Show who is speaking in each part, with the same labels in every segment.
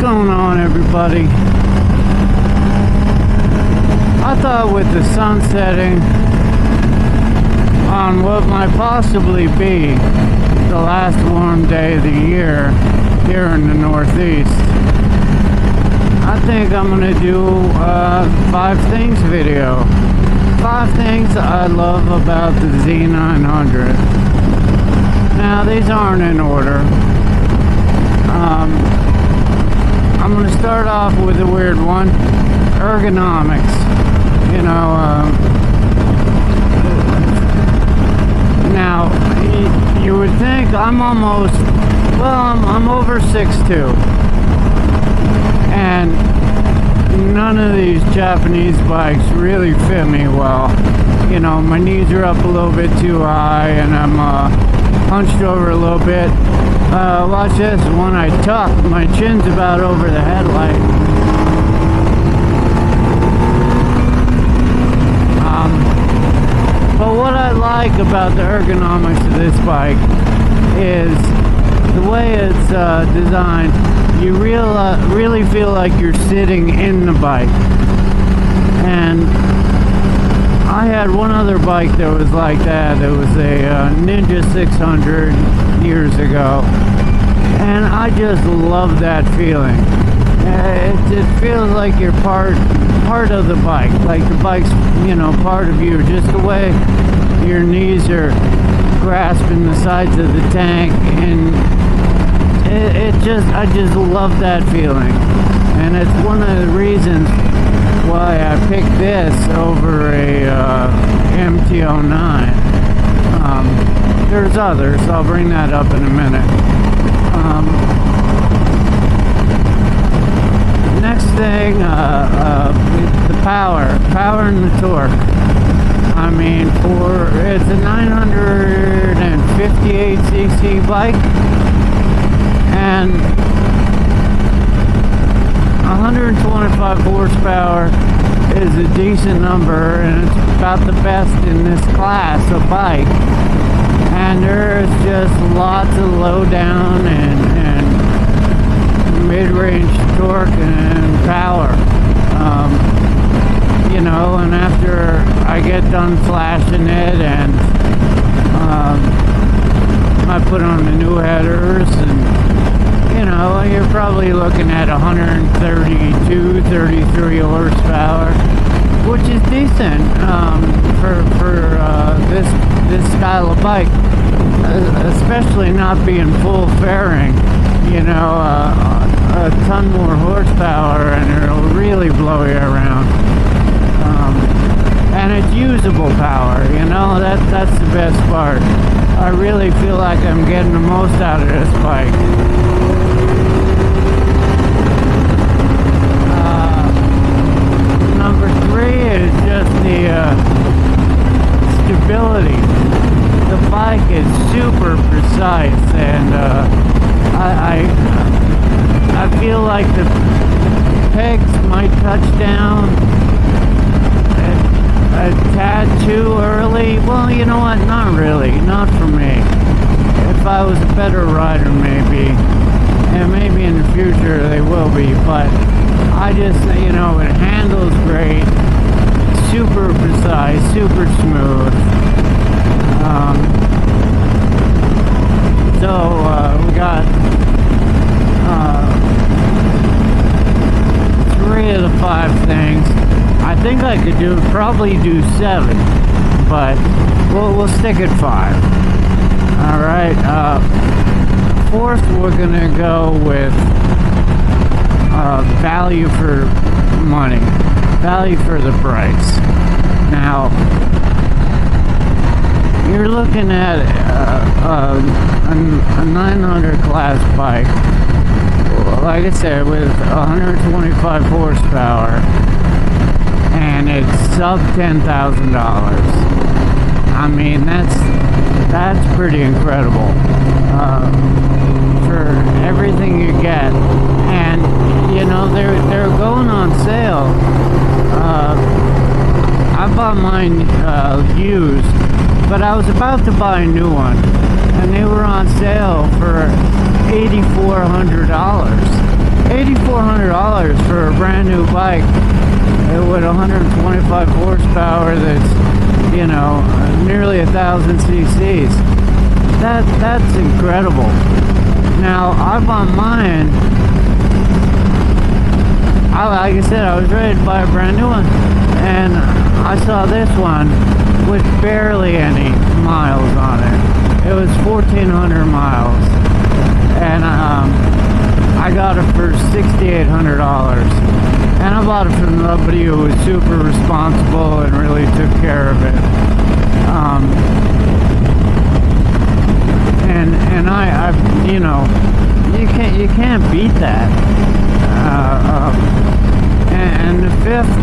Speaker 1: going on, everybody? I thought with the sun setting on what might possibly be the last warm day of the year here in the Northeast, I think I'm going to do a 5 things video. 5 things I love about the Z900. Now, these aren't in order. I'm going to start off with a weird one. Ergonomics. You know, now, you would think I'm almost, well, I'm over 6'2". And none of these Japanese bikes really fit me well. You know, my knees are up a little bit too high, and I'm hunched over a little bit. Watch this. When I tuck, my chin's about over the headlight. But what I like about the ergonomics of this bike is the way it's designed. You really feel like you're sitting in the bike. And I had one other bike that was like that. It was a Ninja 600 years ago. And I just love that feeling. It feels like you're part of the bike. Like the bike's, you know, part of you. Just the way your knees are grasping the sides of the tank. And I just love that feeling. And it's one of the reasons why I picked this over a MT-09. There's others. I'll bring that up in a minute. Next thing, the power and the torque. I mean, it's a 958cc bike, and 125 horsepower is a decent number, and it's about the best in this class of bike. And there's just lots of low down and mid-range torque and power. You know, and after I get done flashing it and I put on the new headers, and you know, you're probably looking at 132, 33 horsepower, which is decent for this style of bike, especially not being full fairing. You know, a ton more horsepower, and it'll really blow you around. And it's usable power. You know, that's the best part. I really feel like I'm getting the most out of this bike. Number 3 is just the stability. The bike is super precise, and I feel like the pegs might touch down a tad too early. Well, you know what? Not really. Not for me. If I was a better rider, maybe. And maybe in the future they will be. But I just, you know, it handles great. Super precise. Super smooth. We got 3 of the 5 things. I think I could probably do 7, but we'll stick at 5. All right. 4th, we're gonna go with value for money, value for the price. Now, you're looking at a 900 class bike, like I said, with 125 horsepower, and it's sub $10,000. I mean, that's pretty incredible for everything you get. And you know, they're going on sale. I bought mine used, but I was about to buy a new one, and they were on sale for $8,400. $8,400 for a brand new bike with 125 horsepower that's, you know, nearly 1,000 cc's. That's incredible. Now, I bought mine. Like I said, I was ready to buy a brand new one, and I saw this one with barely any miles on it. It was 1,400 miles, and I got it for $6,800. And I bought it from somebody who was super responsible and really took care of it. And I you know, you can't beat that. And the fifth,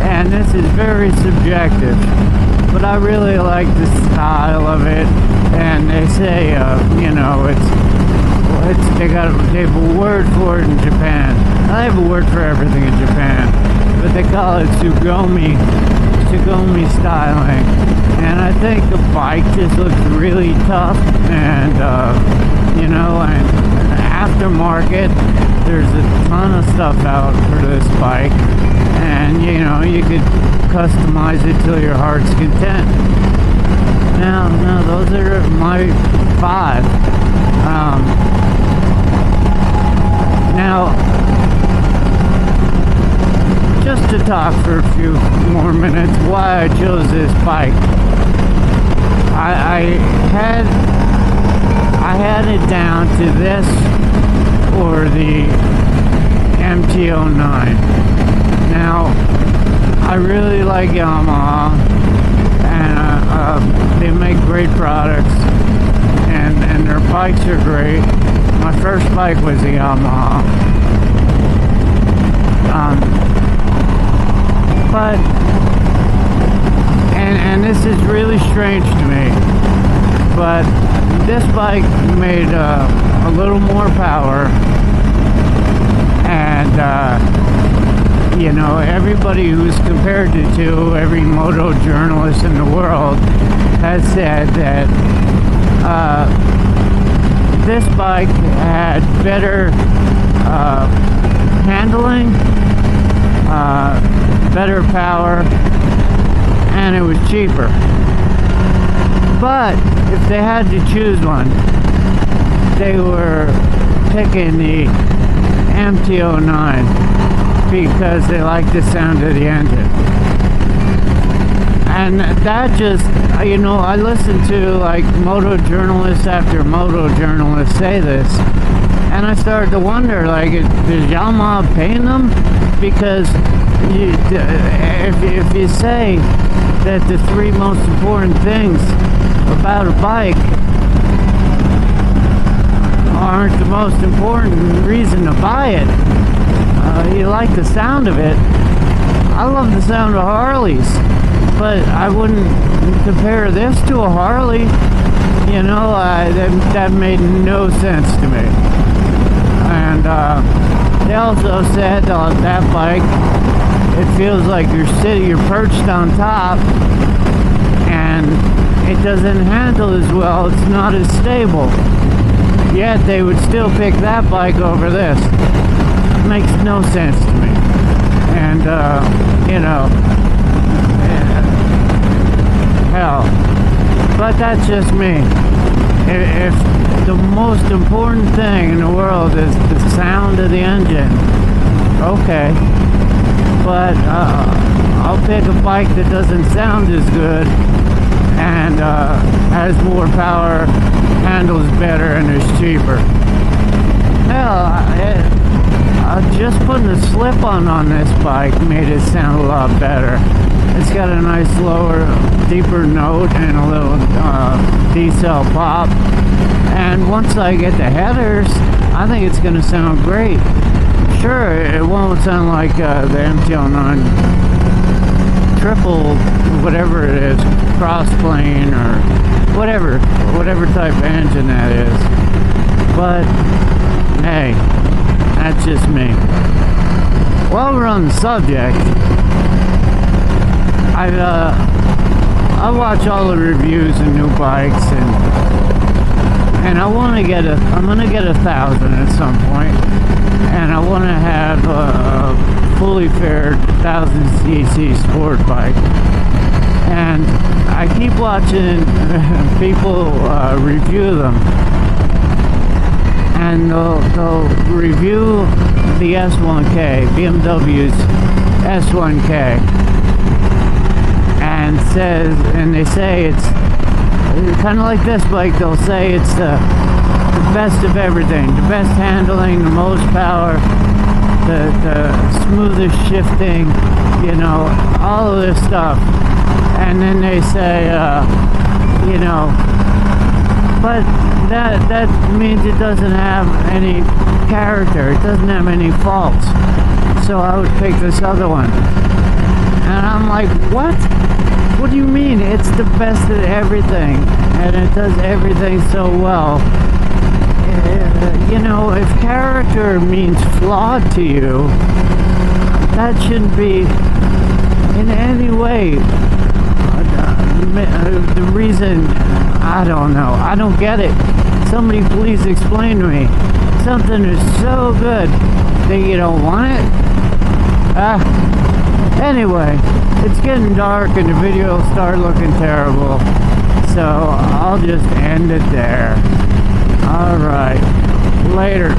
Speaker 1: and this is very subjective, but I really like the style of it. And they say, you know, they have a word for it in Japan. I have a word for everything in Japan, but they call it Tsugomi styling. And I think the bike just looks really tough, and you know, and aftermarket, there's a ton of stuff out for this bike, and you know, you could customize it till your heart's content. Now those are my 5. Now, just to talk for a few more minutes why I chose this bike. I had it down to this or the MT-09. Now, I really like Yamaha, and they make great products, and their bikes are great. My first bike was a Yamaha. But, and this is really strange to me, but this bike made a little more power, and you know, everybody who's compared it to, every moto journalist in the world has said that this bike had better handling, better power, and it was cheaper. But if they had to choose one, they were picking the MT-09 because they like the sound of the engine. And that just, you know, I listen to like moto journalists after moto journalists say this, and I started to wonder, like, is Yamaha paying them? Because if you say that the 3 most important things about a bike aren't the most important reason to buy it, you like the sound of it. I love the sound of Harleys, but I wouldn't compare this to a Harley. You know, that made no sense to me. And they also said that bike, it feels like you're perched on top, and it doesn't handle as well. It's not as stable. Yet they would still pick that bike over this. It makes no sense to me. And you know, hell, but that's just me. If the most important thing in the world is the sound of the engine, okay, but I'll pick a bike that doesn't sound as good and has more power, handles better, and is cheaper. Hell, just putting a slip-on this bike made it sound a lot better. It's got a nice lower, deeper note and a little D-cell pop. And once I get the headers, I think it's going to sound great. Sure, it won't sound like the MT-09 triple, whatever it is, cross-plane or whatever type of engine that is. But, hey, that's just me. While we're on the subject, I watch all the reviews of new bikes, and I'm gonna get 1,000 at some point, and I want to have fully fared 1000cc sport bike. And I keep watching people review them, and they'll review the S1K, BMW's S1K, and they say it's kind of like this bike. They'll say it's the best of everything, the best handling, the most power, the smoothest shifting, you know, all of this stuff. And then they say, you know, but that means it doesn't have any character, it doesn't have any faults. So I would pick this other one. And I'm like, what? What do you mean? It's the best at everything, and it does everything so well. You know, if character means flawed to you, that shouldn't be in any way the reason. I don't know. I don't get it. Somebody please explain to me. Something is so good that you don't want it? Anyway, it's getting dark and the video will start looking terrible. So I'll just end it there. Alright. Later.